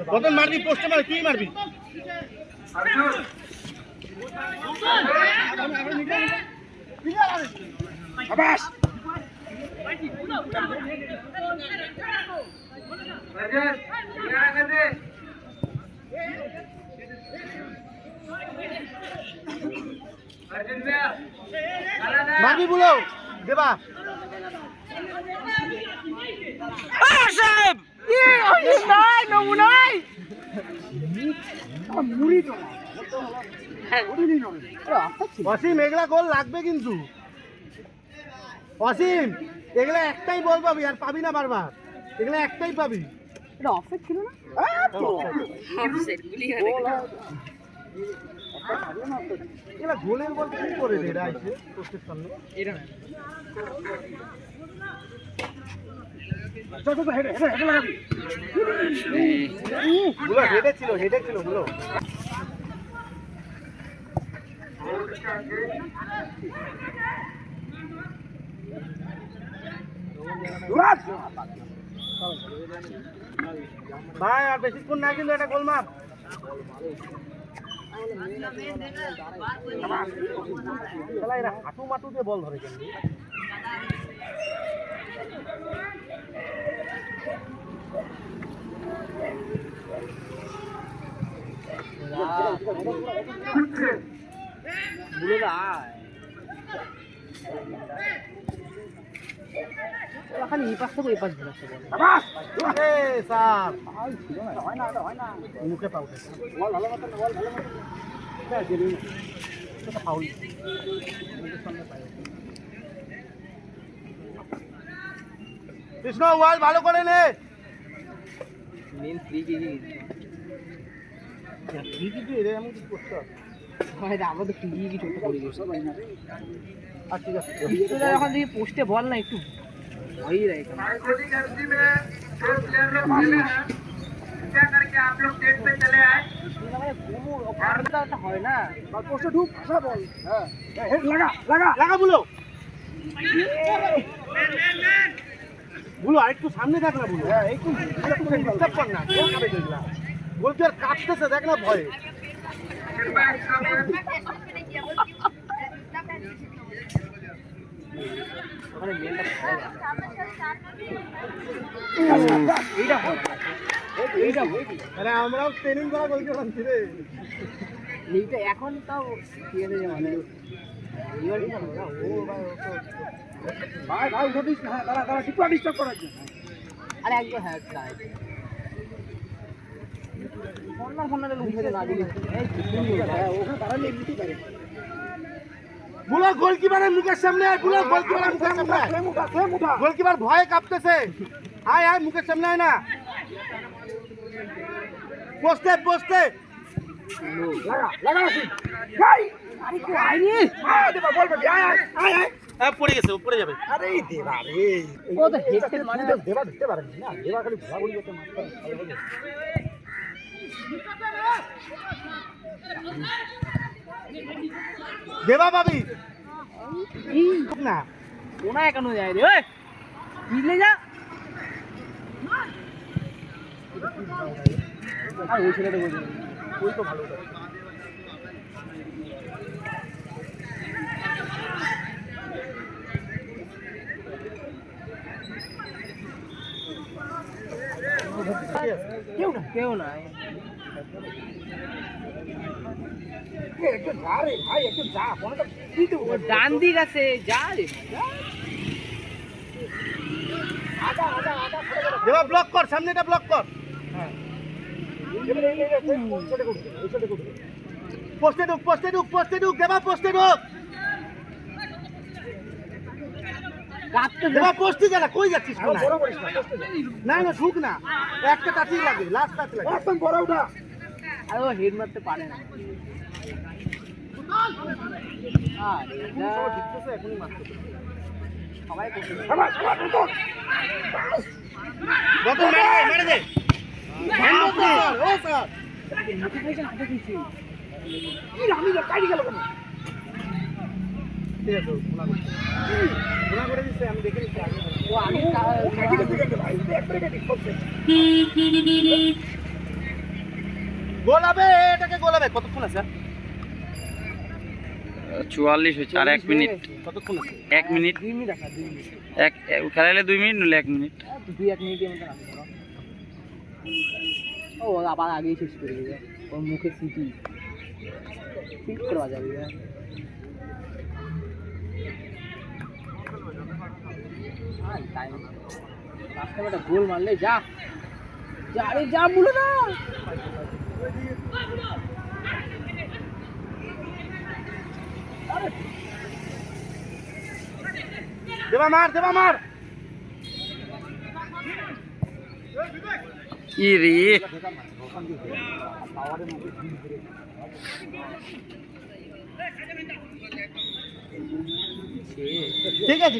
কতন মারবি পোস্টে মারবি তুই মারবি আবাস মারবি বলো দেবা অসীম এগুলা গোল লাগবে কিন্তু অসীম এগুলা একটাই বল পাবি আর পাবি না বারবার এগুলা একটাই পাবি এটা অফসাইড ছিল না অফসাইড গুলি এগুলা গোলের বল কি করে রে এটা আইছে পোস্টের সামনে এটা না চল চল হেডে হেডে হেডে লাগাবি গুলো হেডে ছিল গুলো ভাই আর বেশিক্ষণ না কিন্তু একটা গোল মাপ এরা হাঁটু মাটু দিয়ে বল ধরে কিন্তু খালি এই পাশ থেকে ওই পাশ ঘুরাচ্ছে মুখে পাও কৃষ্ণ ওয়াল ভালো করে নে ফ্রি কিছু এর এমন কিছু করতে হবে আমরা তো ফ্রি কিছু করে দিয়েছি আর ঠিক আছে এখন দেখি পোস্টে বল না একটু वही रहेगा आप लोग डेट पे चले आए হয় না পোস্টে ঢুক আসা বল হ্যাঁ হেড লাগা বলো বলো আরেকটু সামনে দেখ না বলো হ্যাঁ একটু ডিস্টার্ব কর না গোল খাবে দেখলা গোল কি আর কাটতেছে দেখ না ভয়ে আমরাও ট্রেনিং করা বলতে পারছি রে এইটা এখন তাও ঠিক আছে মানে ভাই উঠোটিস না দাঁড়া একটু ডিস্টার্ব করার জন্য আরে একদম হ্যাঁ তাই ফোনটা উঠে না দিলে ওখানে দাঁড়ালে এমনিতেই পারে বুলো গোলকিপারের মুখের সামনে আয় বুলো গোলকিপারের মুখের সামনে গোলকিপার ভয়ে কাঁপতেছে আয় মুখের সামনে আয় না পোস্টে লাগা ভাই আরে কো আইনি দেবা বল ভাই আয় পড়ে গেছে পড়ে যাবে আরে দেবা রে ও তো হেডসেট মানে দেবা দিতে পারে না দেবা খালি ঘোরাঘুরি করতে দেবা পাবি না কোনায় কেন যায় রে ওই মিলে যা আর ওই ছেলেটা বলছে ওই তো ভালো কেউ না একটু যা রে ভাই একটু যা ফোনটা ডান দিক আছে যা রে দেবা ব্লক কর সামনেটা ব্লক কর হ্যাঁ পোস্টে ঢুক দেবা পোস্টে ঢুক দেবা পোস্টে যা না কই যাচ্ছিস না ঢুক না একটা টাচই লাগে লাস্ট টাচ লাগে একদম বড় উঠা আরে ও হেড মারতে পারে না এখনই মারতে সবাই মেরে দে আমি কাটি গেল কেন ঠিক আছে গুণা করে দিচ্ছে আমি দেখে নিচ্ছি আগে ও আমি গোলাবে এটাকে গোলাবে কতক্ষণ আছে 44 হয়েছে আর 1 মিনিট। কতক্ষণ আছে 1 মিনিট 2 মিনিট রাখা 2 মিনিট এক খেলাইলে 2 মিনিট নলে 1 মিনিট। 2-1 মিনিটের মধ্যে রাখা ও আবার আগেই শেষ করে দেবে ওর মুখে সিটি ফিট করা যাবে টাইম লাস্টে একটা গোল মারলে যা যা রে যা মুলো না দেবা মার ই রে ঠিক আছে